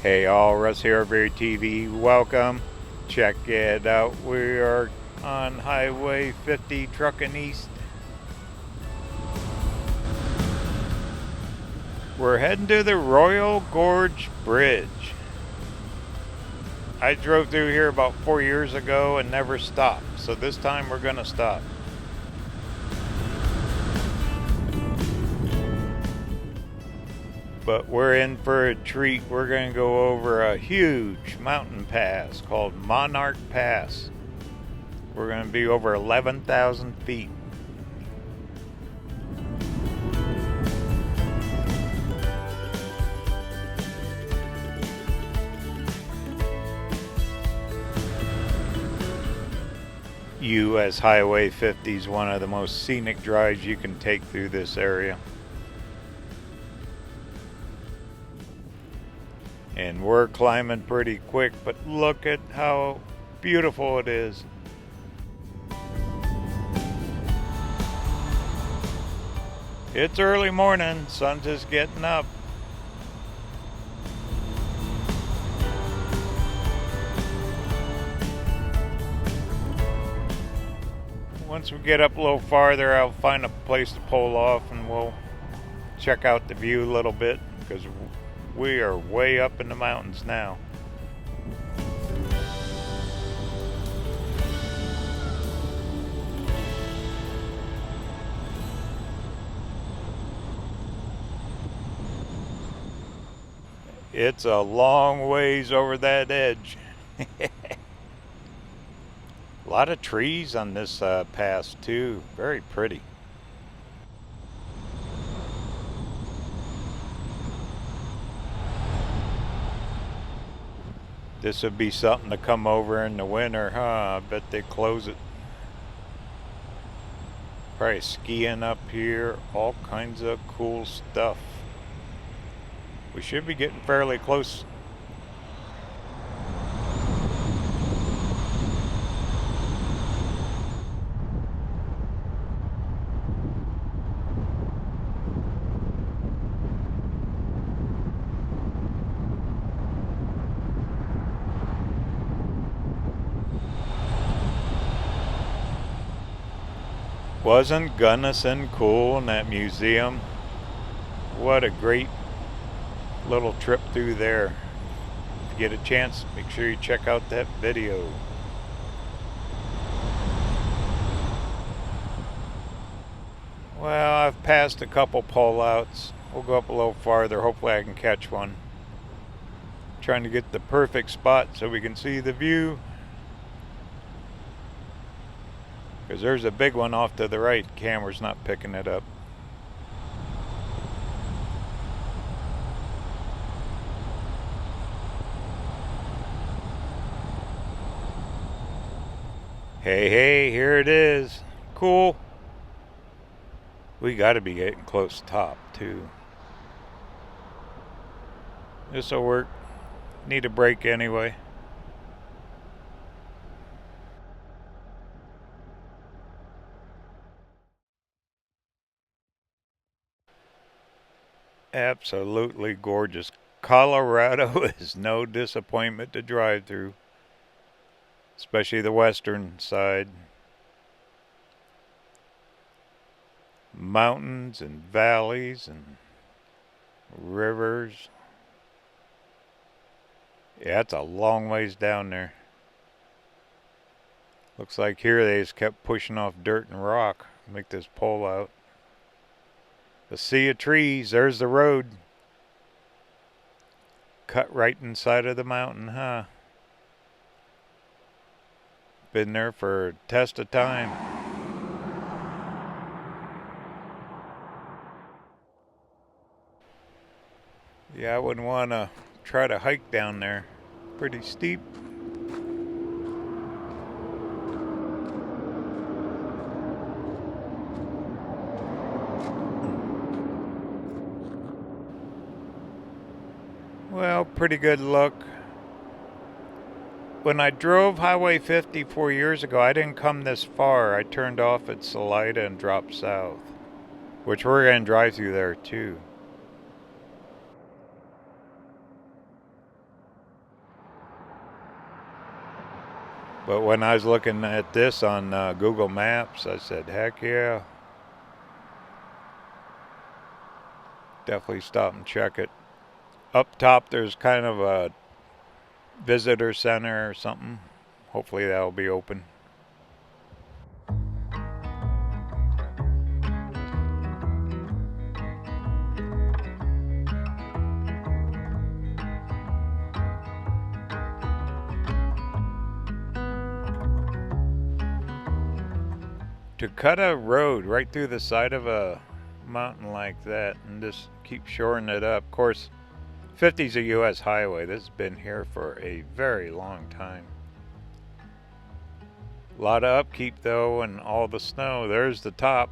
Hey all, Russ here, RVerTV. Welcome. Check it out. We are on Highway 50 trucking east. We're heading to the Royal Gorge Bridge. I drove through here about 4 years ago and never stopped, so this time we're gonna stop. But we're in for a treat. We're going to go over a huge mountain pass called Monarch Pass. We're going to be over 11,000 feet. US Highway 50 is one of the most scenic drives you can take through this area. And we're climbing pretty quick, but look at how beautiful it is. It's early morning, sun's just getting up. Once we get up a little farther, I'll find a place to pull off and we'll check out the view a little bit, because we are way up in the mountains now. It's a long ways over that edge. A lot of trees on this pass too. Very pretty. This would be something to come over in the winter, huh? I bet they close it. Probably skiing up here, all kinds of cool stuff. We should be getting fairly close. Wasn't Gunnison cool in that museum? What a great little trip through there. If you get a chance, make sure you check out that video. Well, I've passed a couple pullouts. We'll go up a little farther. Hopefully I can catch one. Trying to get the perfect spot so we can see the view. Because there's a big one off to the right. Camera's not picking it up. Hey, here it is. Cool. We gotta be getting close to top too. This'll work. Need a break anyway. Absolutely gorgeous. Colorado is no disappointment to drive through, especially the western side. Mountains and valleys and rivers. Yeah, it's a long ways down there. Looks like here they just kept pushing off dirt and rock to make this pole out. A sea of trees. There's the road. Cut right inside of the mountain, huh? Been there for a test of time. Yeah, I wouldn't want to try to hike down there. Pretty steep. Well, pretty good look. When I drove Highway 50 4 years ago, I didn't come this far. I turned off at Salida and dropped south, which we're going to drive through there too. But when I was looking at this on Google Maps, I said, heck yeah. Definitely stop and check it. Up top, there's kind of a visitor center or something. Hopefully that'll be open. To cut a road right through the side of a mountain like that and just keep shoring it up. Of course, 50's a U.S. highway. This has been here for a very long time. A lot of upkeep though, and all the snow. There's the top.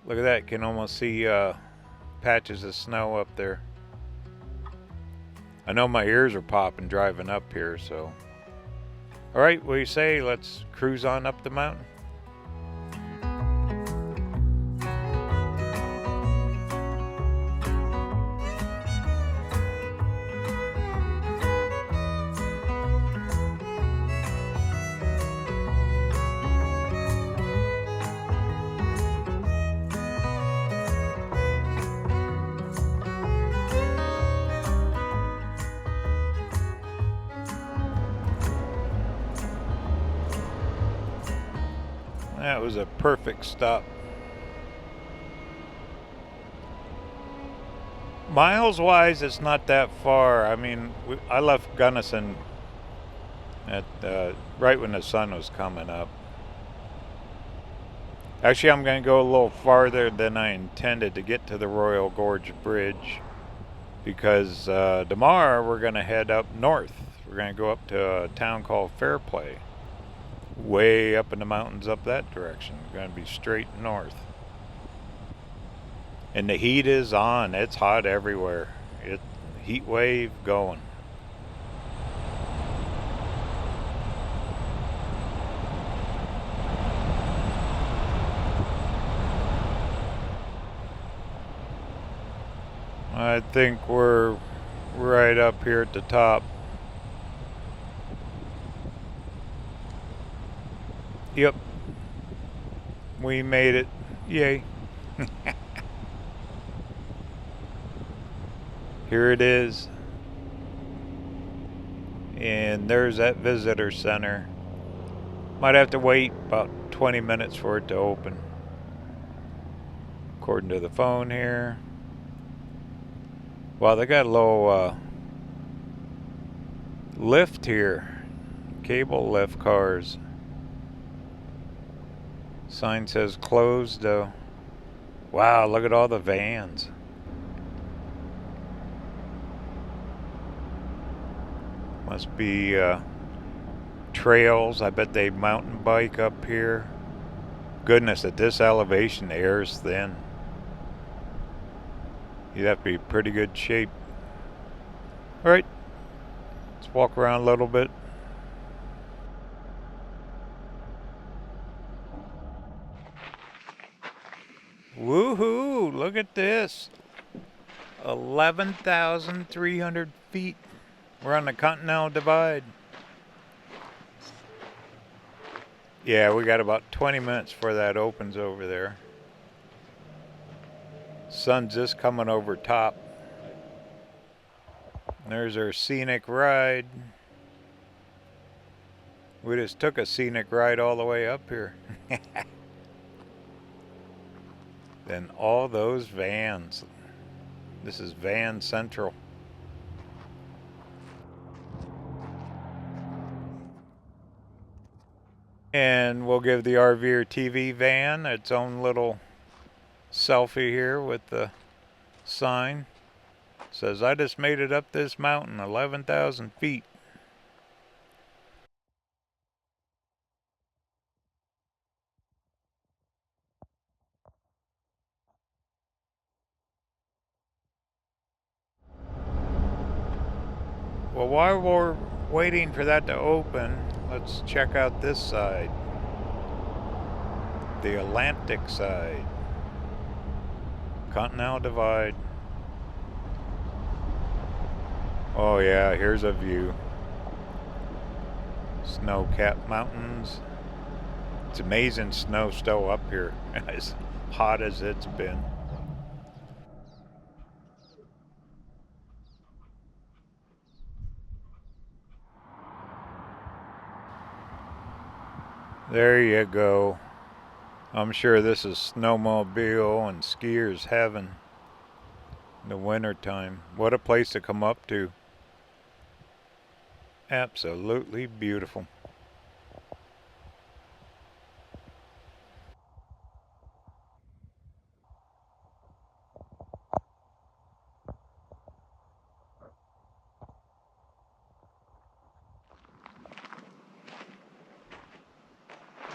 Look at that. You can almost see patches of snow up there. I know my ears are popping driving up here, so. All right, what do you say? Let's cruise on up the mountain. That was a perfect stop. Miles wise, it's not that far. I mean, I left Gunnison at right when the sun was coming up. Actually, I'm going to go a little farther than I intended to get to the Royal Gorge Bridge, because tomorrow we're going to head up north. We're going to go up to a town called Fairplay. Way up in the mountains up that direction. We're going to be straight north. And the heat is on. It's hot everywhere. Heat wave going. I think we're right up here at the top. Yep. We made it. Yay. Here it is. And there's that visitor center. Might have to wait about 20 minutes for it to open, according to the phone here. Wow, they got a little lift here. Cable lift cars. Sign says closed though. Wow, look at all the vans. Must be trails. I bet they mountain bike up here. Goodness, at this elevation, the air is thin. You'd have to be in pretty good shape. Alright, let's walk around a little bit. Woohoo! Look at this. 11,300 feet. We're on the Continental Divide. Yeah, we got about 20 minutes before that opens over there. Sun's just coming over top. There's our scenic ride. We just took a scenic ride all the way up here. Then all those vans. This is Van Central. And we'll give the RVerTV van its own little selfie here with the sign. It says, I just made it up this mountain, 11,000 feet. Well, while we're waiting for that to open, let's check out this side. The Atlantic side. Continental Divide. Oh yeah, here's a view. snow-capped mountains. It's amazing snow still up here, as hot as it's been. There you go. I'm sure this is snowmobile and skiers heaven in the winter time. What a place to come up to. Absolutely beautiful.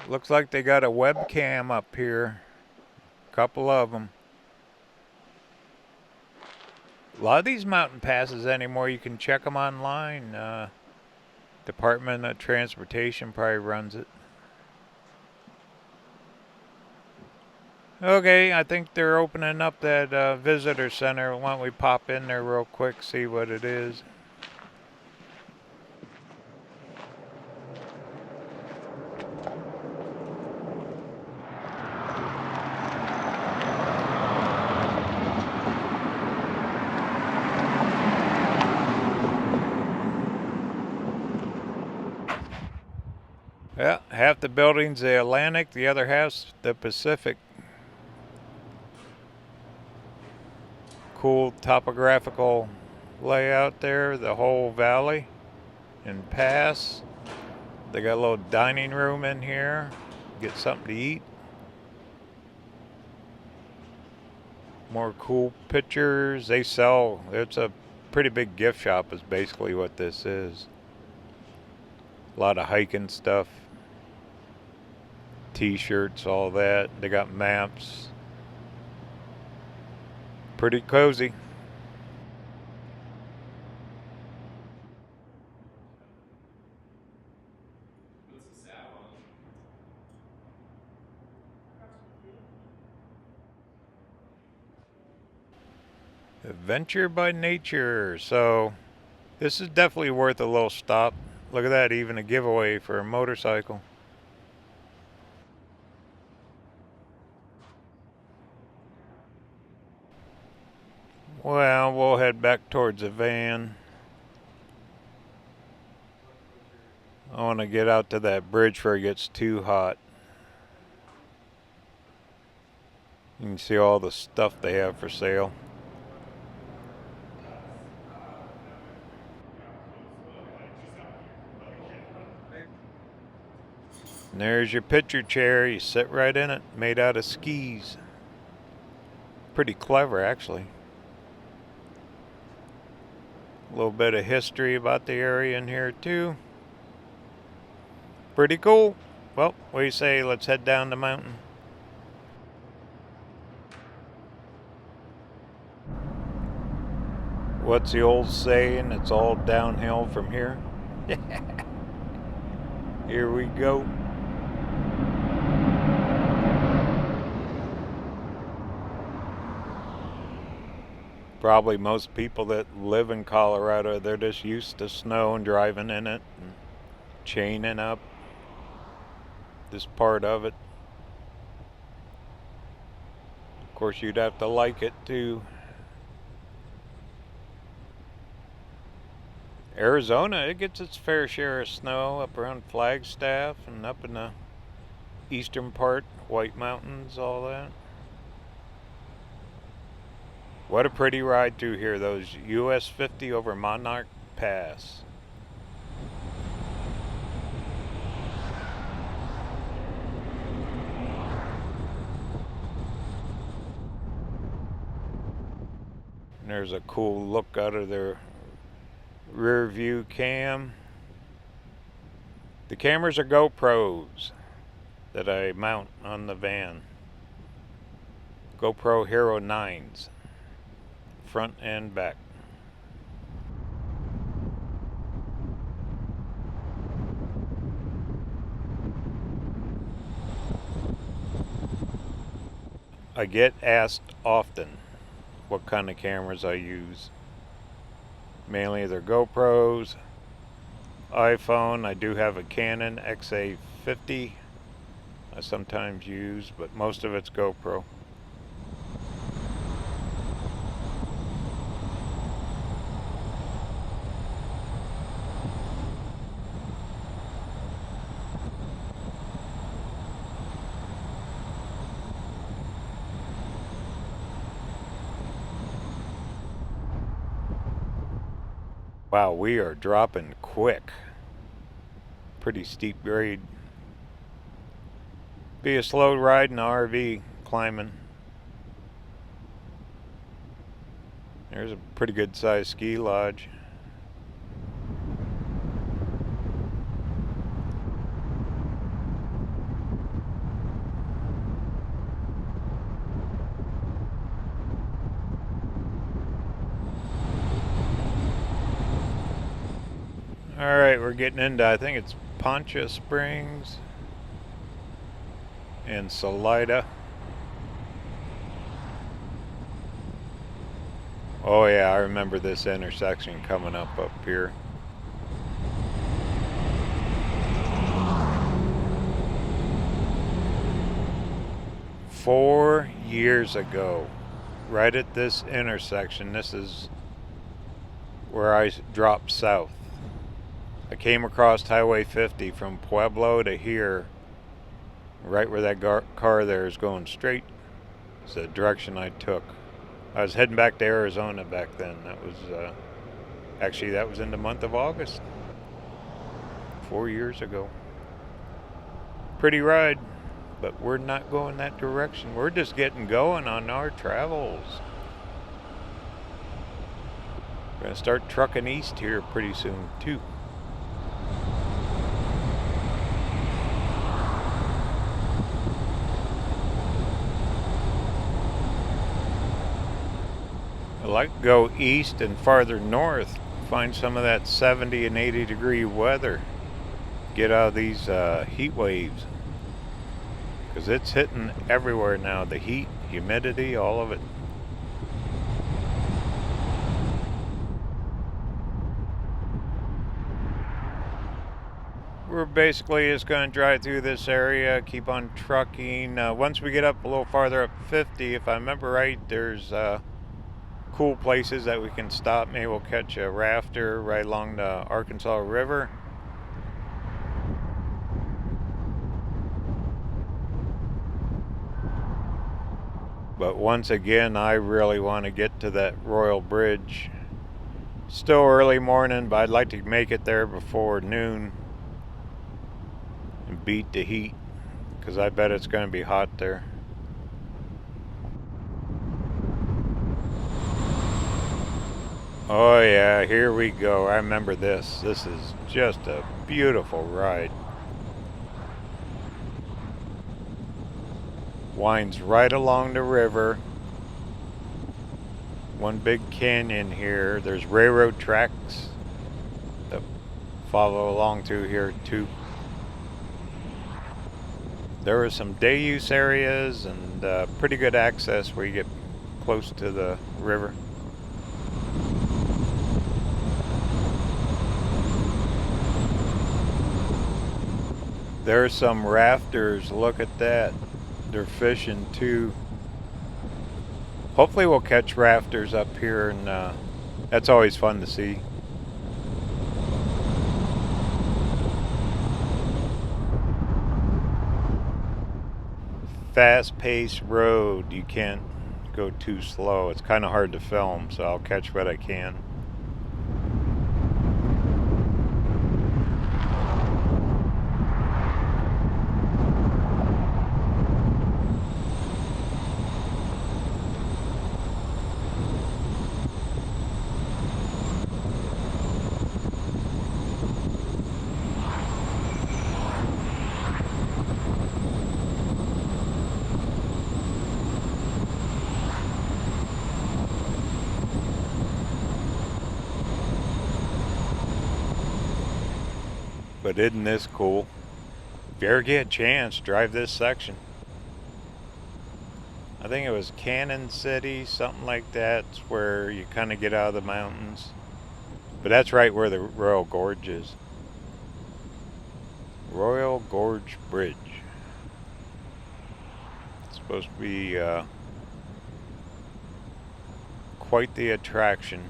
Looks like they got a webcam up here. Couple of them. A lot of these mountain passes anymore, you can check them online. Department of Transportation probably runs it. Okay, I think they're opening up that visitor center. Why don't we pop in there real quick, see what it is. Yeah, half the building's the Atlantic, the other half's the Pacific. Cool topographical layout there, the whole valley and pass. They got a little dining room in here, get something to eat. More cool pictures. They sell, it's a pretty big gift shop is basically what this is. A lot of hiking stuff. T-shirts, all that. They got maps. Pretty cozy. Adventure by nature. So this is definitely worth a little stop. Look at that, even a giveaway for a motorcycle. Well, we'll head back towards the van. I want to get out to that bridge before it gets too hot. You can see all the stuff they have for sale. And there's your picture chair. You sit right in it, made out of skis. Pretty clever, actually. A little bit of history about the area in here, too. Pretty cool. Well, what do you say? Let's head down the mountain. What's the old saying? It's all downhill from here. Here we go. Probably most people that live in Colorado, they're just used to snow and driving in it and chaining up this part of it. Of course, you'd have to like it too. Arizona, it gets its fair share of snow up around Flagstaff and up in the eastern part, White Mountains, all that. What a pretty ride through here, those US 50 over Monarch Pass. And there's a cool look out of their rear view cam. The cameras are GoPros that I mount on the van. GoPro Hero 9s. Front and back. I get asked often what kind of cameras I use. Mainly they're GoPros, iPhone. I do have a Canon XA50 I sometimes use, but most of it's GoPro. Wow, we are dropping quick. Pretty steep grade. Be a slow ride in the RV climbing. There's a pretty good sized ski lodge. Alright, we're getting into, I think it's Poncha Springs and Salida. Oh yeah, I remember this intersection coming up here. Four years ago, right at this intersection, this is where I dropped south. I came across Highway 50 from Pueblo to here, right where that car there is going straight. It's the direction I took. I was heading back to Arizona back then. That was, actually that was in the month of August. 4 years ago. Pretty ride, but we're not going that direction. We're just getting going on our travels. We're gonna start trucking east here pretty soon too. I like to go east and farther north, find some of that 70 and 80 degree weather. Get out of these heat waves. Because it's hitting everywhere now. The heat, humidity, all of it. We're basically just going to drive through this area, keep on trucking. Once we get up a little farther up 50, if I remember right, there's cool places that we can stop. Maybe we'll catch a rafter right along the Arkansas River. But once again, I really want to get to that Royal Bridge. Still early morning, but I'd like to make it there before noon and beat the heat, because I bet it's going to be hot there. Oh yeah, here we go. I remember this. This is just a beautiful ride. Winds right along the river. One big canyon here. There's railroad tracks that follow along through here too. There are some day use areas and pretty good access where you get close to the river. There's some rafters. Look at that. They're fishing too. Hopefully we'll catch rafters up here, and that's always fun to see. Fast-paced road. You can't go too slow. It's kind of hard to film, so I'll catch what I can. But isn't this cool? If you ever get a chance, drive this section. I think it was Cannon City, something like that. It's where you kind of get out of the mountains. But that's right where the Royal Gorge is. Royal Gorge Bridge. It's supposed to be quite the attraction.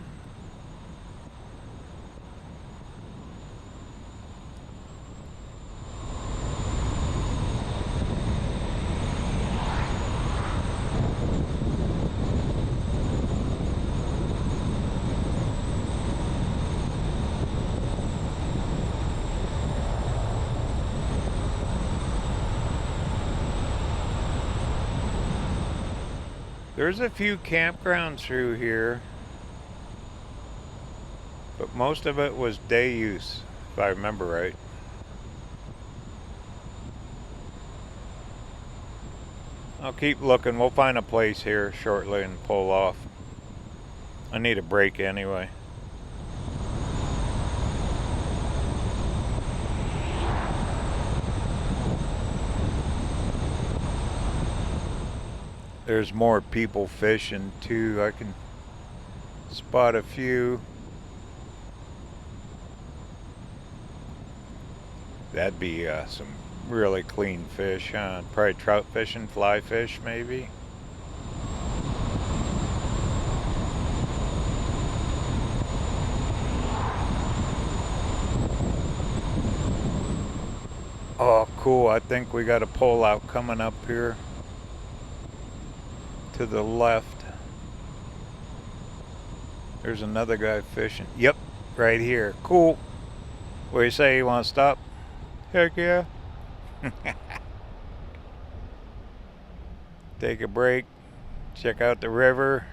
There's a few campgrounds through here, but most of it was day use, if I remember right. I'll keep looking. We'll find a place here shortly and pull off. I need a break anyway. There's more people fishing too. I can spot a few. That'd be some really clean fish, huh? Probably trout fishing, fly fish maybe. Oh, cool. I think we got a pull out coming up here to the left. There's another guy fishing. Yep, right here. Cool. What do you say? You want to stop? Heck yeah. Take a break. Check out the river.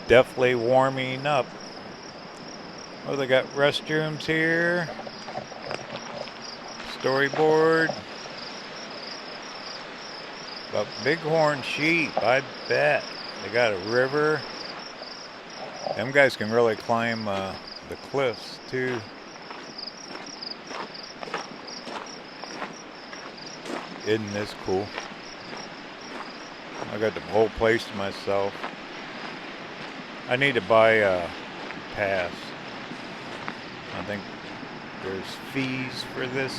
Definitely warming up. Oh, they got restrooms here. Storyboard. Got bighorn sheep, I bet. They got a river. Them guys can really climb the cliffs too. Isn't this cool? I got the whole place to myself. I need to buy a pass. I think there's fees for this.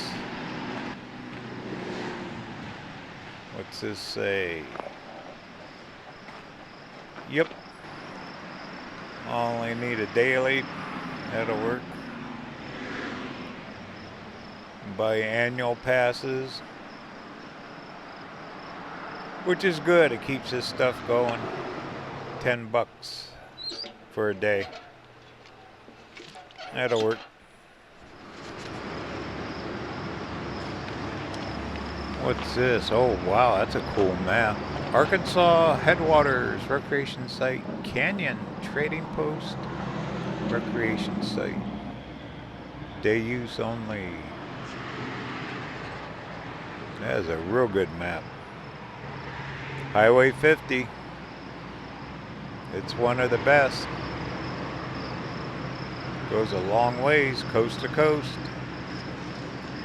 What's this say? Yep. Only need a daily. That'll work. Buy annual passes. Which is good. It keeps this stuff going. $10 for a day. That'll work. What's this? Oh wow, that's a cool map. Arkansas Headwaters Recreation Site, Canyon Trading Post Recreation Site. Day use only. That is a real good map. Highway 50. It's one of the best. Goes a long ways, coast to coast.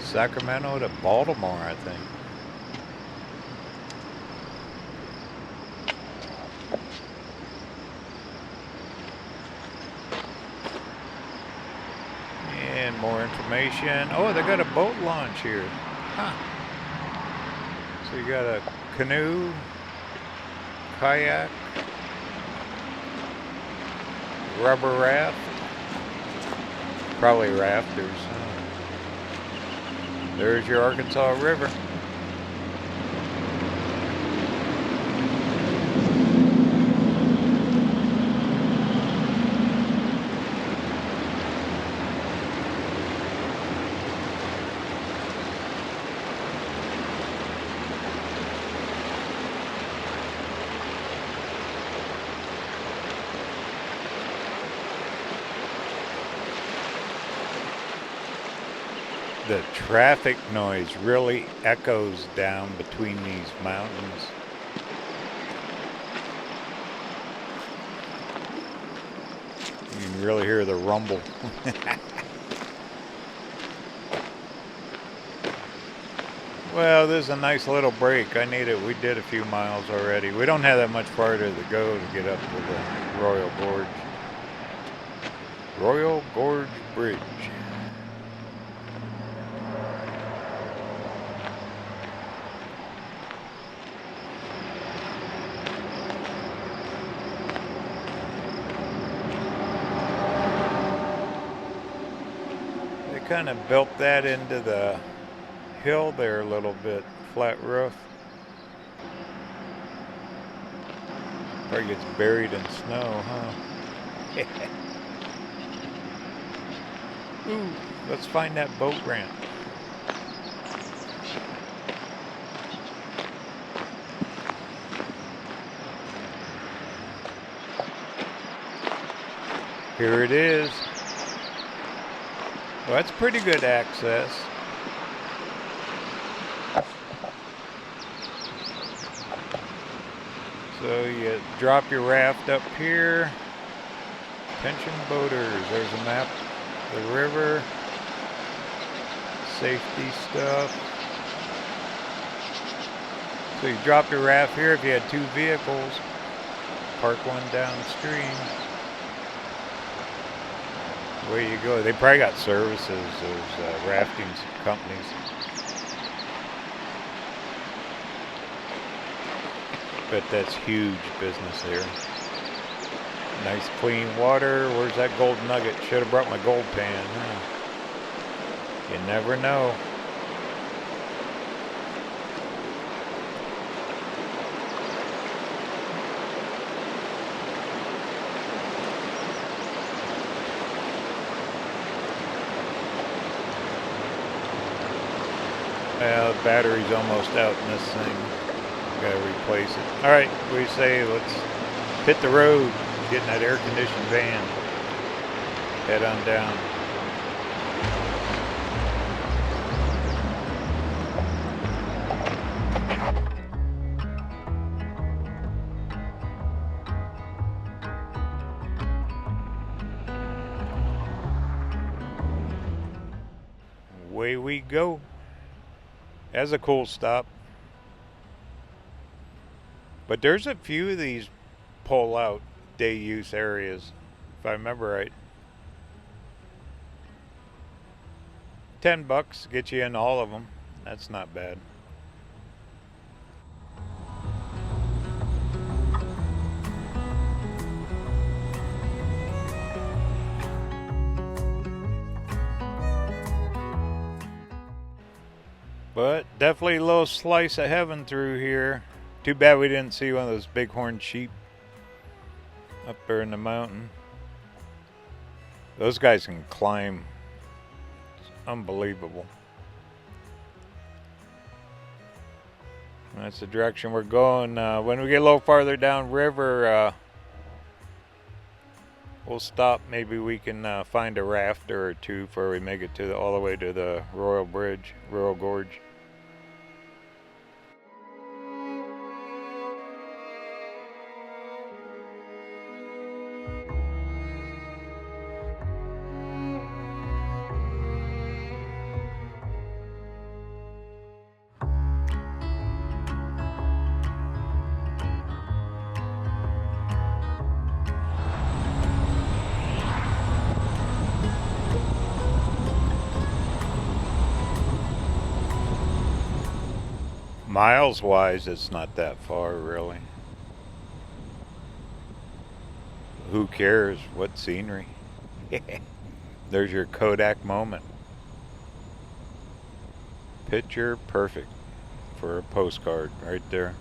Sacramento to Baltimore, I think. And more information. Oh, they got a boat launch here. Huh. So you got a canoe, kayak, rubber raft, probably rafters. There's your Arkansas River. The traffic noise really echoes down between these mountains. You can really hear the rumble. Well, this is a nice little break. I need it. We did a few miles already. We don't have that much farther to go to get up to the Royal Gorge. Royal Gorge Bridge. They kind of built that into the hill there a little bit, flat roof. Probably gets buried in snow, huh? Ooh, let's find that boat ramp. Here it is. Well, that's pretty good access. So you drop your raft up here. Attention boaters, there's a map. The river. Safety stuff. So you drop your raft here if you had 2 vehicles. Park one downstream. Away you go. They probably got services, those rafting companies. Bet that's huge business there. Nice clean water. Where's that gold nugget? Should have brought my gold pan, huh? You never know. Well, the battery's almost out in this thing. Gotta replace it. Alright, we say let's hit the road, get in that air-conditioned van. Head on down. Away we go. That's a cool stop. But there's a few of these pull-out day use areas, if I remember right. $10 get you in all of them. That's not bad. But definitely a little slice of heaven through here. Too bad we didn't see one of those bighorn sheep up there in the mountain. Those guys can climb. It's unbelievable. That's the direction we're going. When we get a little farther down river, we'll stop. Maybe we can find a rafter or two before we make it to all the way to the Royal Bridge, Royal Gorge. Miles wise, it's not that far really. Who cares? What scenery? There's your Kodak moment. Picture perfect for a postcard right there.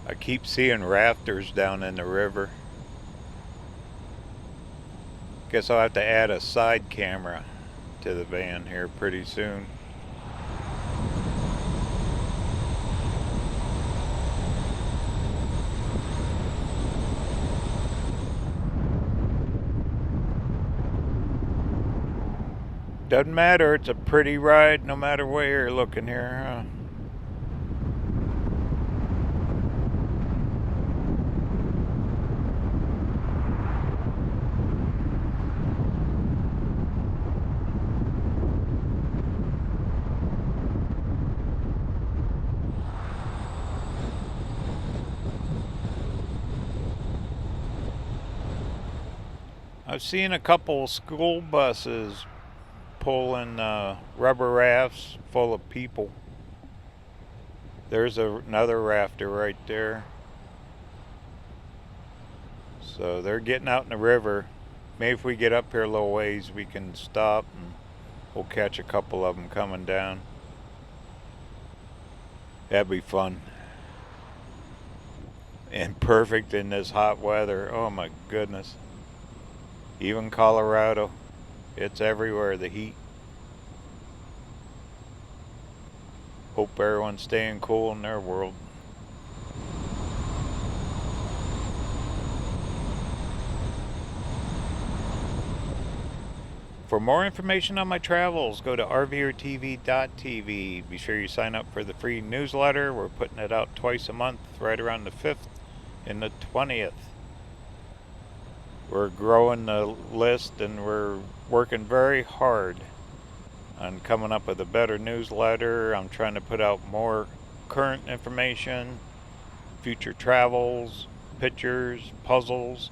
I keep seeing rafters down in the river. Guess I'll have to add a side camera to the van here pretty soon. Doesn't matter, it's a pretty ride no matter where you're looking here, huh? I've seen a couple school buses pulling rubber rafts full of people. There's another rafter right there. So they're getting out in the river. Maybe if we get up here a little ways, we can stop and we'll catch a couple of them coming down. That'd be fun. And perfect in this hot weather. Oh my goodness. Even Colorado, it's everywhere, the heat. Hope everyone's staying cool in their world. For more information on my travels, go to RVerTV.tv. Be sure you sign up for the free newsletter. We're putting it out twice a month, right around the 5th and the 20th. We're growing the list and we're working very hard on coming up with a better newsletter. I'm trying to put out more current information, future travels, pictures, puzzles.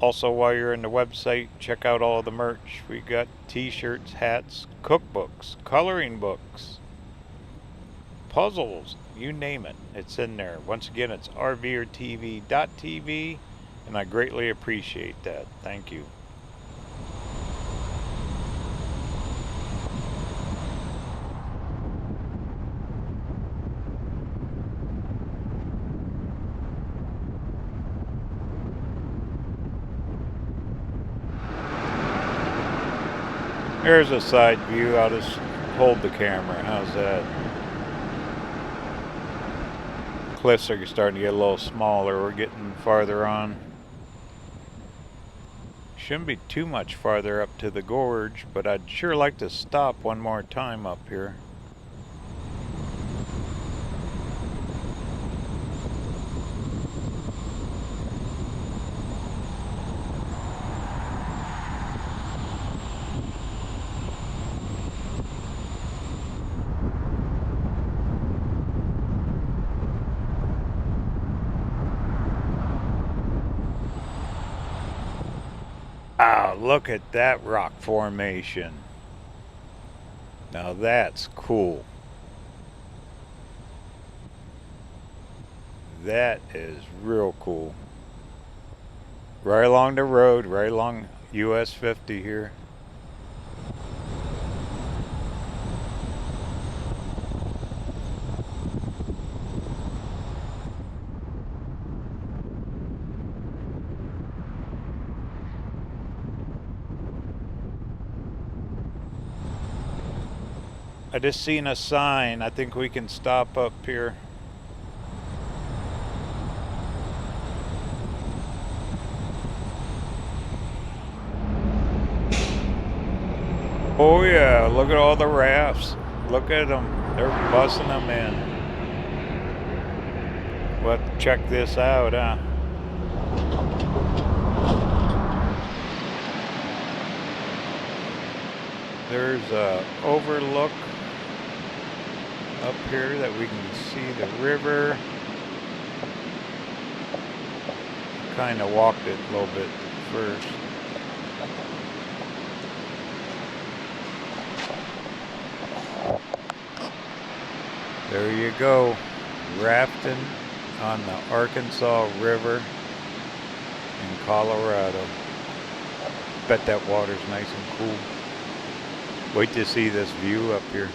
Also, while you're in the website, check out all the merch. We got t-shirts, hats, cookbooks, coloring books, puzzles, you name it, it's in there. Once again, it's RVerTV.tv, and I greatly appreciate that. Thank you. There's a side view. I'll just hold the camera. How's that? Cliffs are starting to get a little smaller. We're getting farther on. Shouldn't be too much farther up to the gorge, but I'd sure like to stop one more time up here. Wow, look at that rock formation. Now that's cool. That is real cool. Right along the road, right along US 50 here. I just seen a sign. I think we can stop up here. Oh yeah, look at all the rafts. Look at them. They're busting them in. We'll have to check this out, huh? There's a overlook up here that we can see the river. Kind of walked it a little bit first. There you go, rafting on the Arkansas River in Colorado. Bet that water's nice and cool. Wait to see this view up here.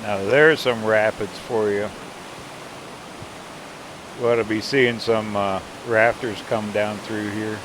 Now there's some rapids for you. We ought to be seeing some rafters come down through here.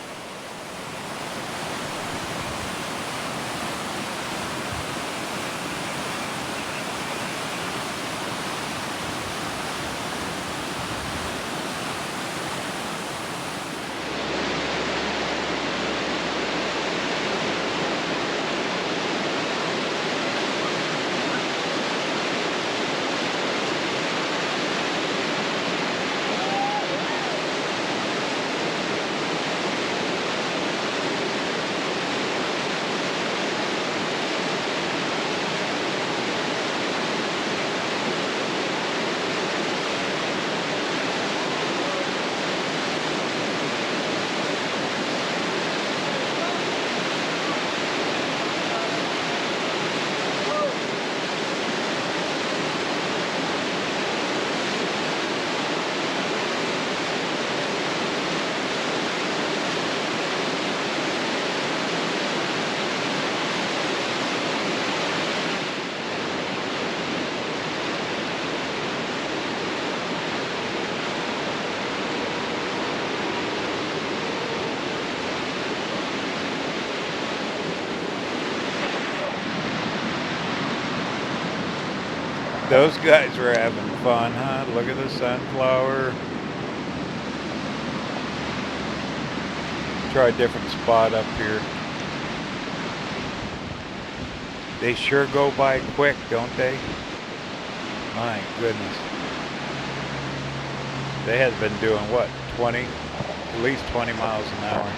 Those guys were having fun, huh? Look at the sunflower. Try a different spot up here. They sure go by quick, don't they? My goodness. They had been doing what, 20? At least 20 miles an hour.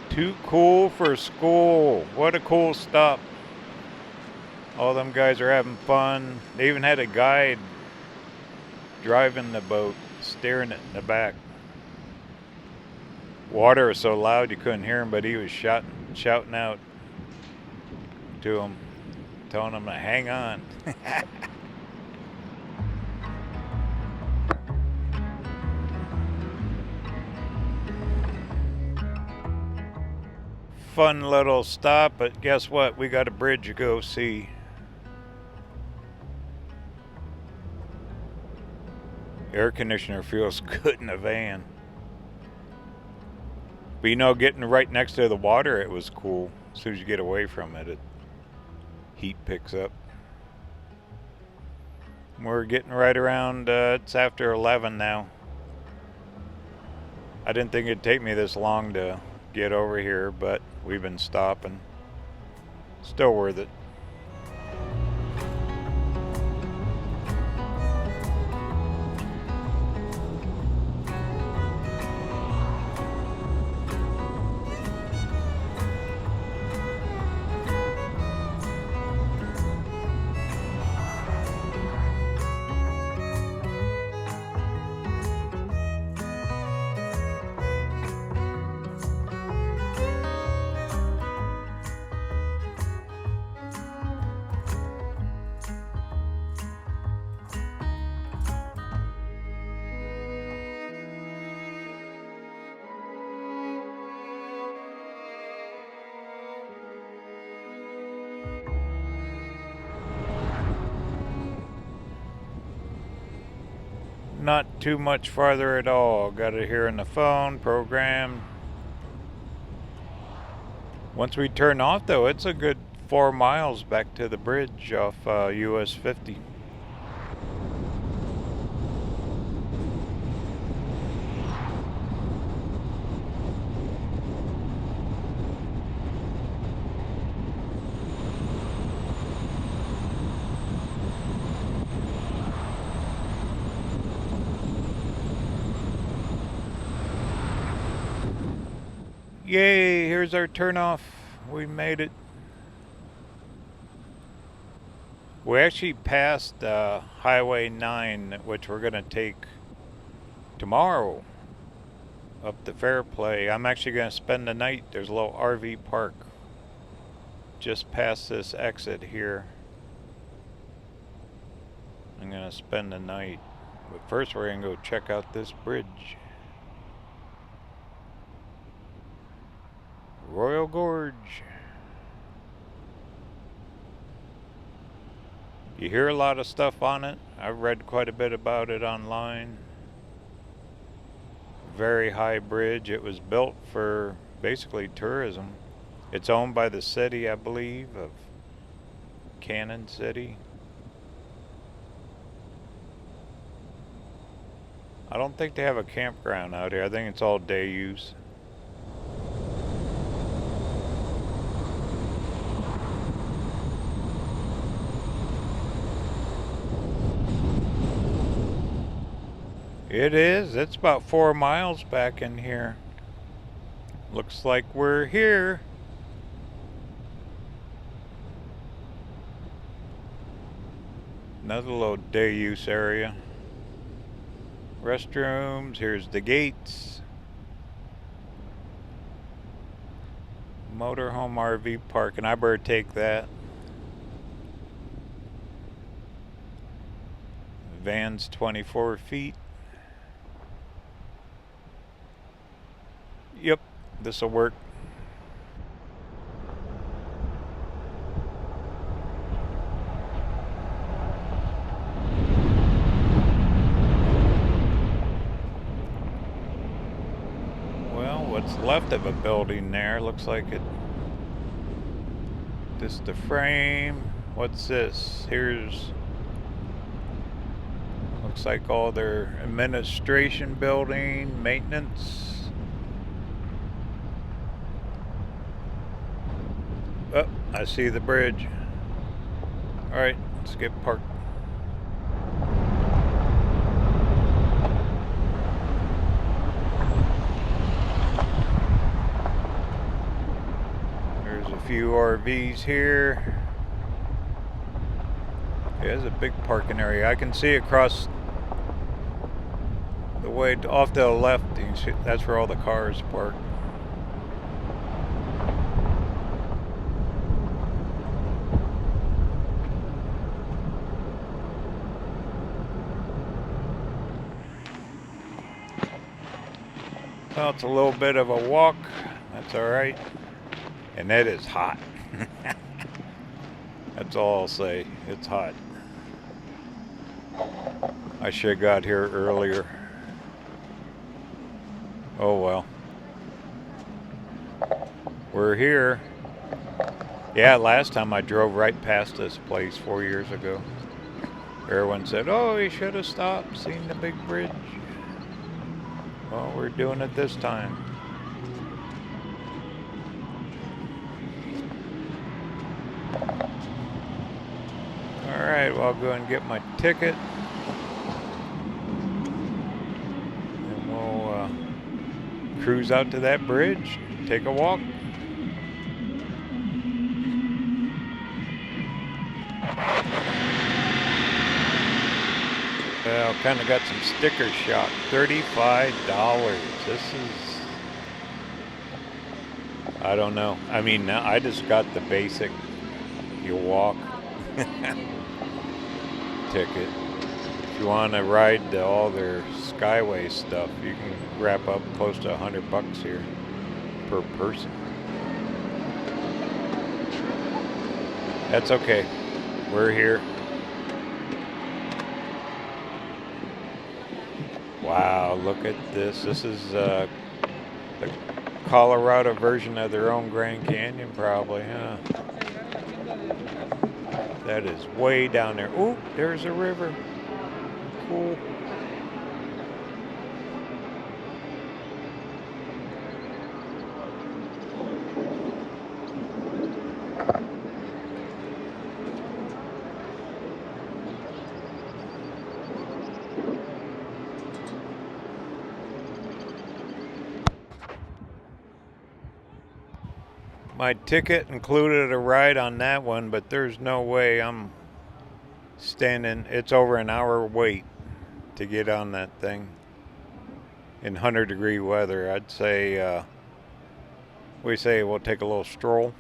Too cool for school. What a cool stop. All them guys are having fun. They even had a guide driving the boat, steering it in the back. Water was so loud you couldn't hear him, but he was shouting out to them, telling them to hang on. Fun little stop, but guess what? We got a bridge to go see. Air conditioner feels good in a van. But you know, getting right next to the water, it was cool. As soon as you get away from it, heat picks up. We're getting right around, it's after 11 now. I didn't think it'd take me this long to get over here, but we've been stopping. Still worth it. Not too much farther at all. Got it here on the phone, programmed. Once we turn off though, it's a good 4 miles back to the bridge off US 50. Yay, here's our turnoff. We made it. We actually passed Highway 9, which we're going to take tomorrow up to Fairplay. I'm actually going to spend the night. There's a little RV park just past this exit here. I'm going to spend the night. But first we're going to go check out this bridge. Royal Gorge. You hear a lot of stuff on it. I've read quite a bit about it online. Very high bridge. It was built for basically tourism. It's owned by the city, I believe, of Cannon City. I don't think they have a campground out here. I think it's all day use. It is. It's about 4 miles back in here. Looks like we're here. Another little day use area. Restrooms. Here's the gates. Motorhome RV park, and I better take that. Van's 24 feet. Yep, this'll work. Well, what's left of a building there? Looks like it. This the frame. What's this? Here's. Looks like all their administration building, maintenance. Oh, I see the bridge. Alright, let's get parked. There's a few RVs here. Yeah, there's a big parking area. I can see across the way off to the left. You can see, that's where all the cars park. Well, it's a little bit of a walk. That's all right. And it is hot. That's all I'll say. It's hot. I should have got here earlier. Oh well. We're here. Yeah, last time I drove right past this place 4 years ago. Everyone said, oh, you should have stopped, seen the big bridge. Well, we're doing it this time. Alright, well, I'll go and get my ticket. And we'll cruise out to that bridge, take a walk. Well, kind of got some sticker shock. $35. This is, I don't know. I mean, I just got the basic, you walk ticket. If you want to ride all their Skyway stuff, you can wrap up close to $100 here per person. That's okay. We're here. Wow, look at this. This is the Colorado version of their own Grand Canyon, probably, huh? That is way down there. Ooh, there's a river. Cool. My ticket included a ride on that one, but there's no way I'm standing. It's over an hour wait to get on that thing in 100-degree weather. I'd say, we say we'll take a little stroll.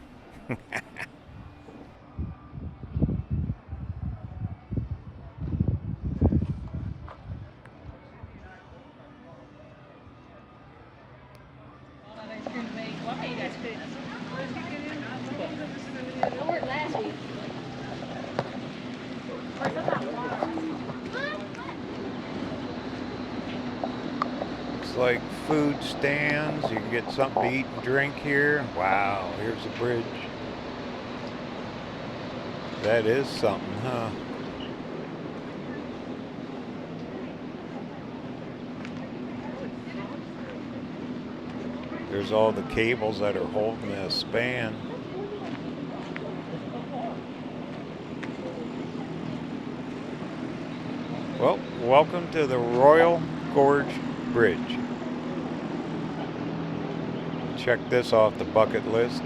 Like food stands, you can get something to eat and drink here. Wow, here's the bridge. That is something, huh? There's all the cables that are holding the span. Well, welcome to the Royal Gorge Bridge. Check this off the bucket list.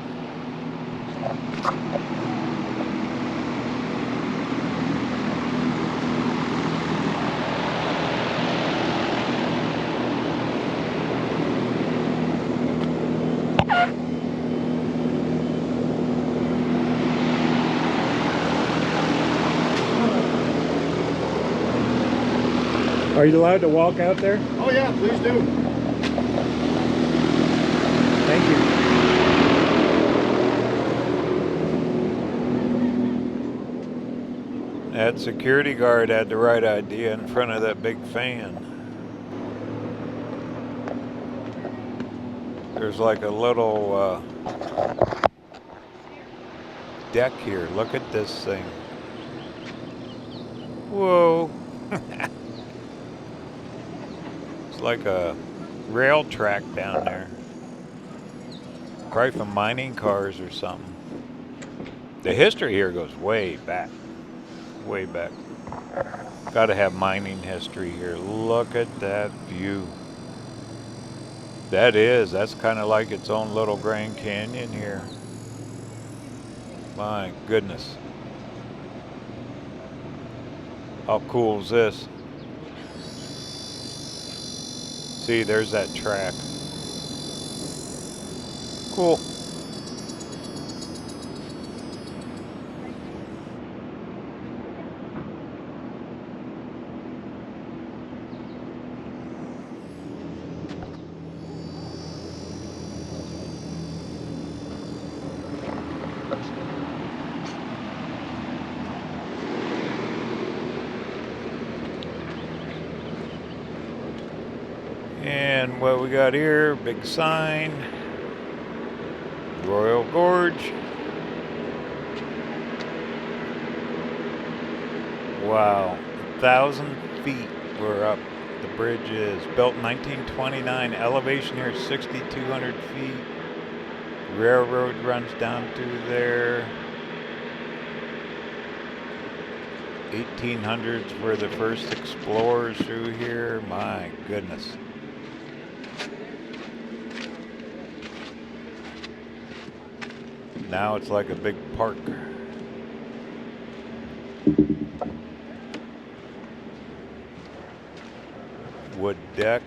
Are you allowed to walk out there? Oh yeah, please do. Thank you. That security guard had the right idea in front of that big fan. There's like a little deck here. Look at this thing. Whoa. It's like a rail track down there. Probably from mining cars or something. The history here goes way back. Way back. Gotta have mining history here. Look at that view. That's kind of like its own little Grand Canyon here. My goodness. How cool is this? See, there's that track. Cool. And what we got here, big sign, Royal Gorge. Wow, 1,000 feet we're up. The bridge is built in 1929. Elevation here is 6,200 feet. Railroad runs down through there. 1800s were the first explorers through here. My goodness. Now it's like a big park. Wood deck.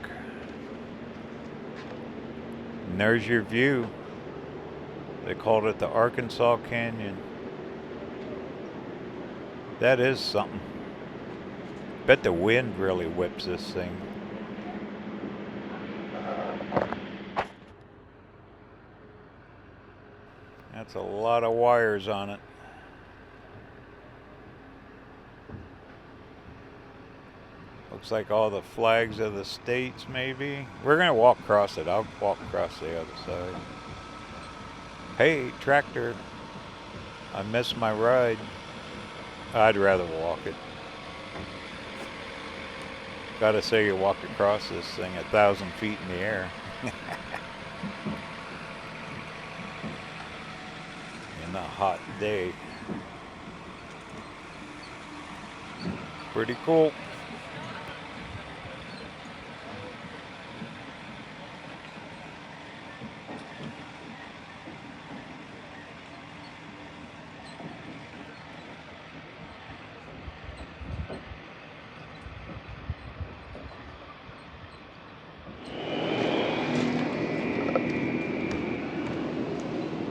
And there's your view. They called it the Arkansas Canyon. That is something. Bet the wind really whips this thing. That's a lot of wires on it. Looks like all the flags of the states, maybe. We're gonna walk across it. I'll walk across the other side. Hey, tractor. I missed my ride. I'd rather walk it. Gotta say, you walk across this thing 1,000 feet in the air. In a hot day. Pretty cool.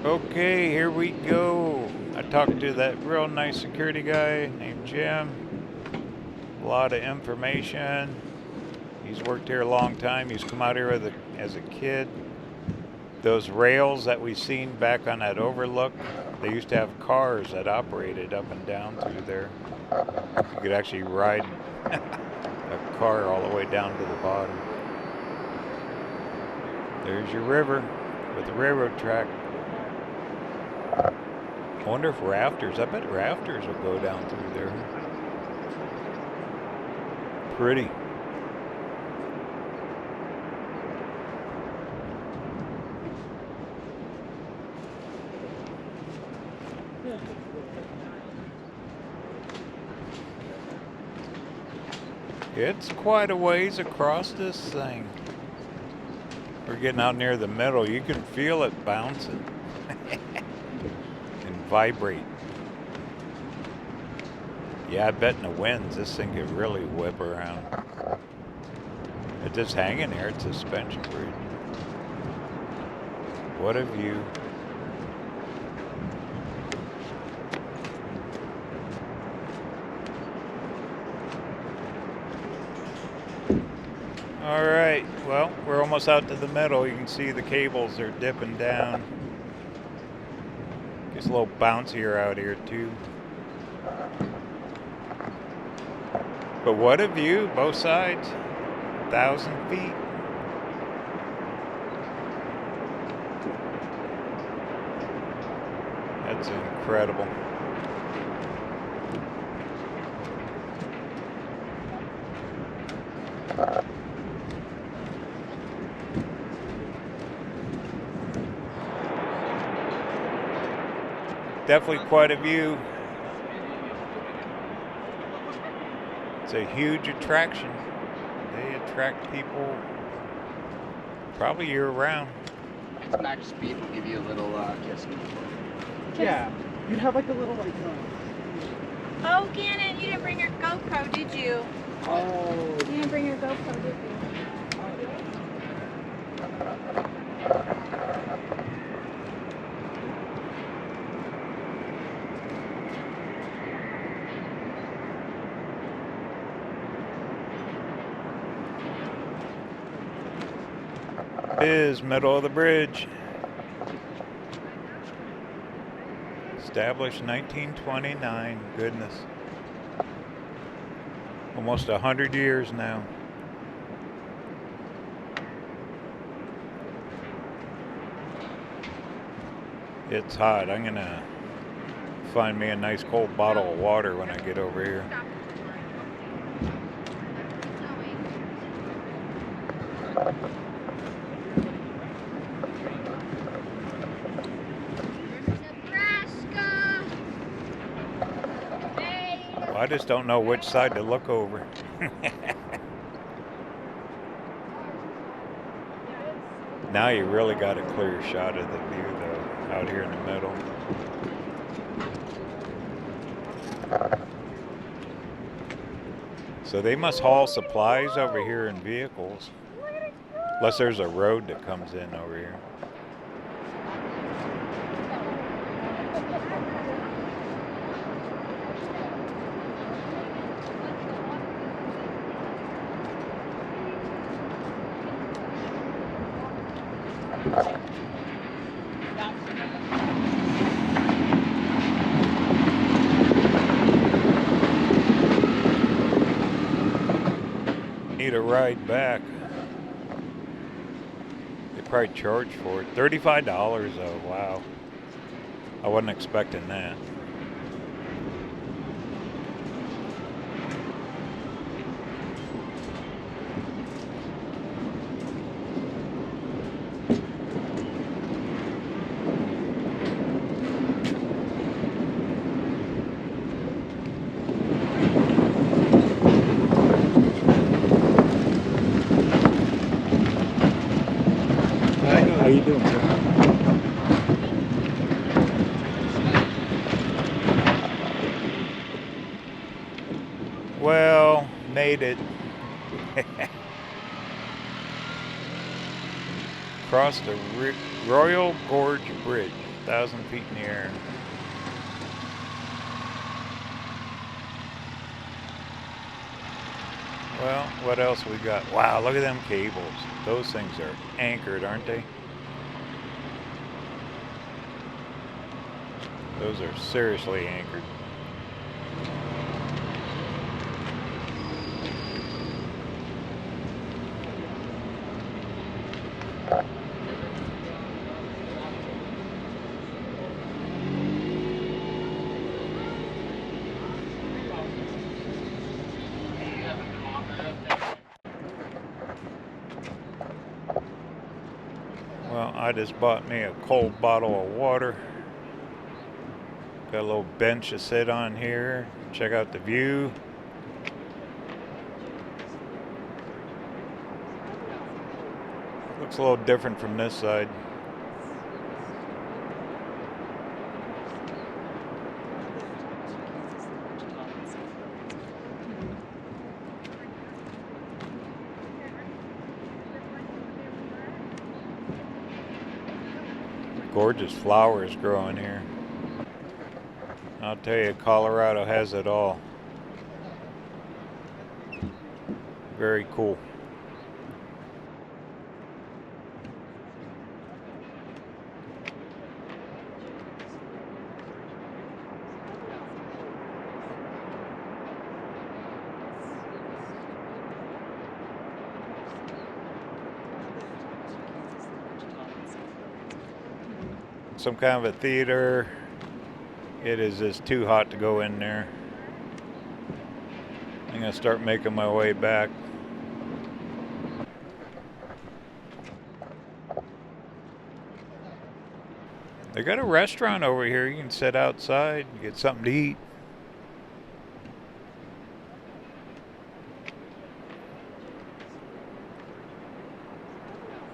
Okay, here we go. I talked to that real nice security guy named Jim. A lot of information. He's worked here a long time. He's come out here as a kid. Those rails that we seen back on that overlook, they used to have cars that operated up and down through there. You could actually ride a car all the way down to the bottom. There's your river with the railroad track. I wonder if rafters, I bet rafters will go down through there. Pretty. It's quite a ways across this thing. We're getting out near the middle. You can feel it bouncing and vibrate. Yeah, I bet in the winds this thing could really whip around. It's just hanging there. It's a suspension bridge. What a view. All right, well, we're almost out to the middle. You can see the cables are dipping down. Gets a little bouncier out here too. But what a view, both sides, 1,000 feet. That's incredible. Definitely quite a view. It's a huge attraction. They attract people probably year round. Max speed will give you a little kiss. Yeah, you'd have like a little like. Oh, Gannon, you didn't bring your GoPro, did you? Oh. You didn't bring your GoPro, did you? Is middle of the bridge. Established 1929. Goodness. Almost 100 years now. It's hot. I'm gonna find me a nice cold bottle of water when I get over here. I just don't know which side to look over. Now you really got a clear shot of the view though, out here in the middle. So they must haul supplies over here in vehicles. Unless there's a road that comes in over here. Need a ride back. They probably charge for it. $35 though, wow. I wasn't expecting that. How you doing, sir? Well, made it. Across the Royal Gorge Bridge, 1,000 feet in the air. Well, what else we got? Wow, look at them cables. Those things are anchored, aren't they? Those are seriously anchored. Well, I just bought me a cold bottle of water. Got a little bench to sit on here. Check out the view. Looks a little different from this side. Gorgeous flowers growing here. I'll tell you, Colorado has it all. Very cool. Some kind of a theater. It is just too hot to go in there. I'm gonna start making my way back. They got a restaurant over here. You can sit outside and get something to eat.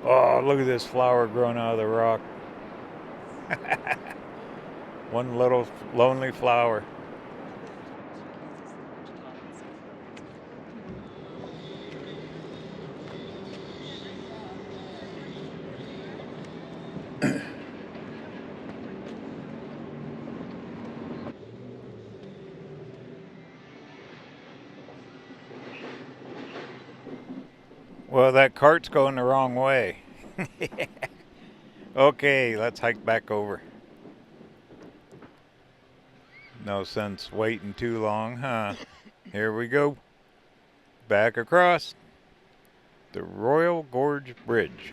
Oh, look at this flower growing out of the rock. One little lonely flower. Well, that cart's going the wrong way. Okay, let's hike back over. No sense waiting too long, huh? Here we go. Back across the Royal Gorge Bridge.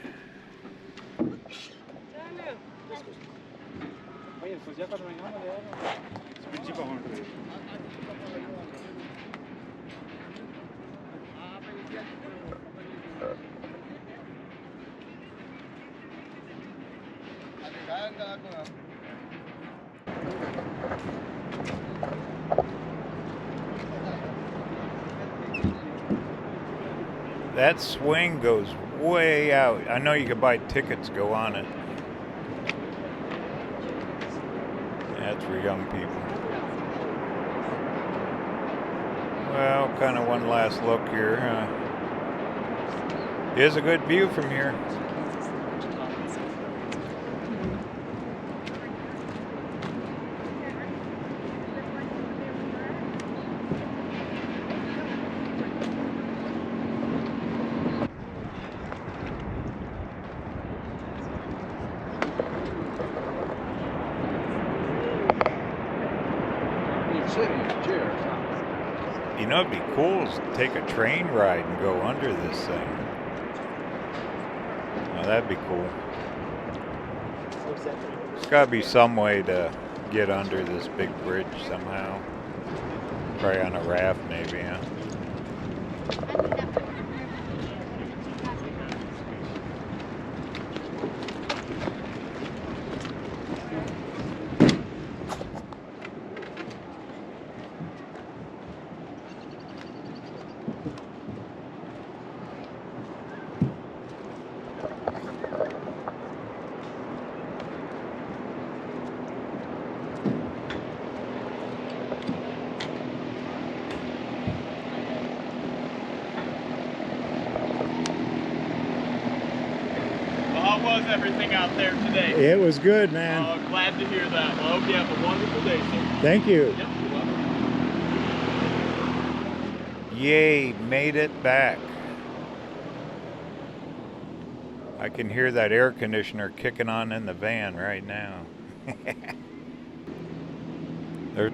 That swing goes way out. I know you could buy tickets to go on it. That's for young people. Well, kind of one last look here, huh? Here's a good view from here. You know, it'd be cool is to take a train ride and go under this thing. Now, that'd be cool. There's got to be some way to get under this big bridge somehow. Probably on a raft, maybe, huh? How was everything out there today? It was good, man. Glad to hear that. Well, I hope you have a wonderful day, sir. Thank you. Yep, you're welcome. Yay, made it back. I can hear that air conditioner kicking on in the van right now. There's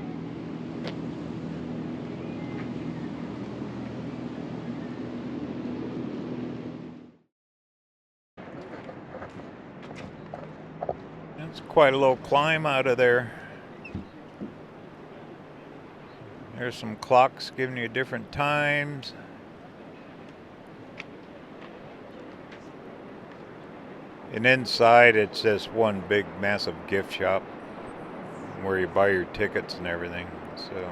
It's quite a little climb out of there. There's some clocks giving you different times. And inside it's just one big massive gift shop where you buy your tickets and everything. So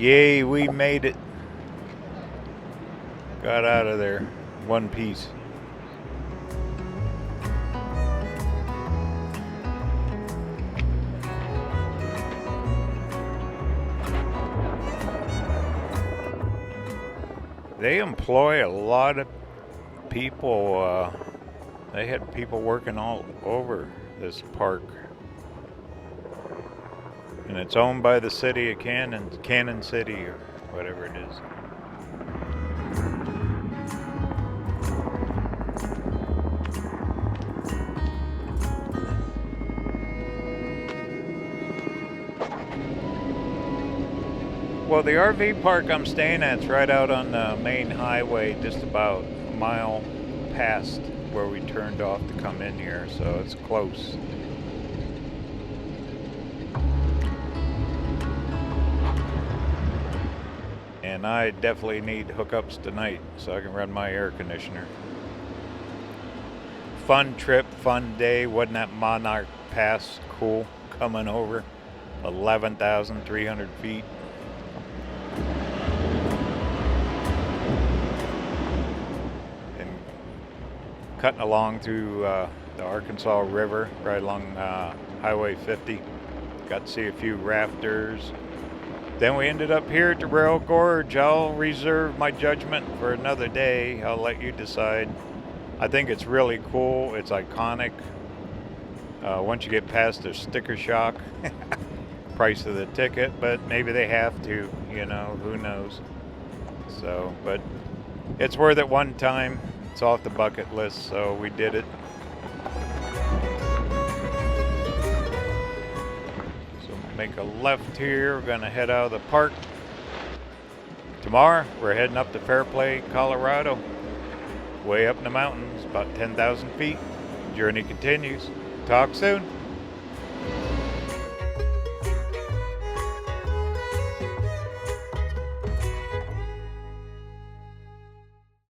Yay, we made it. Got out of there. One piece. They employ a lot of people. They had people working all over this park. And it's owned by the city of Cannon City, or whatever it is. Well, the RV park I'm staying at's right out on the main highway, just about a mile past where we turned off to come in here, so it's close. And I definitely need hookups tonight so I can run my air conditioner. Fun trip, fun day. Wasn't that Monarch Pass cool coming over? 11,300 feet. And cutting along through the Arkansas River, right along Highway 50. Got to see a few rafters. Then we ended up here at the Royal Gorge. I'll reserve my judgment for another day. I'll let you decide. I think it's really cool. It's iconic. Once you get past the sticker shock, price of the ticket, but maybe they have to, you know, who knows. So, but it's worth it one time. It's off the bucket list, so we did it. Make a left here. We're gonna head out of the park. Tomorrow we're heading up to Fairplay, Colorado, way up in the mountains, about 10,000 feet. Journey continues. Talk soon.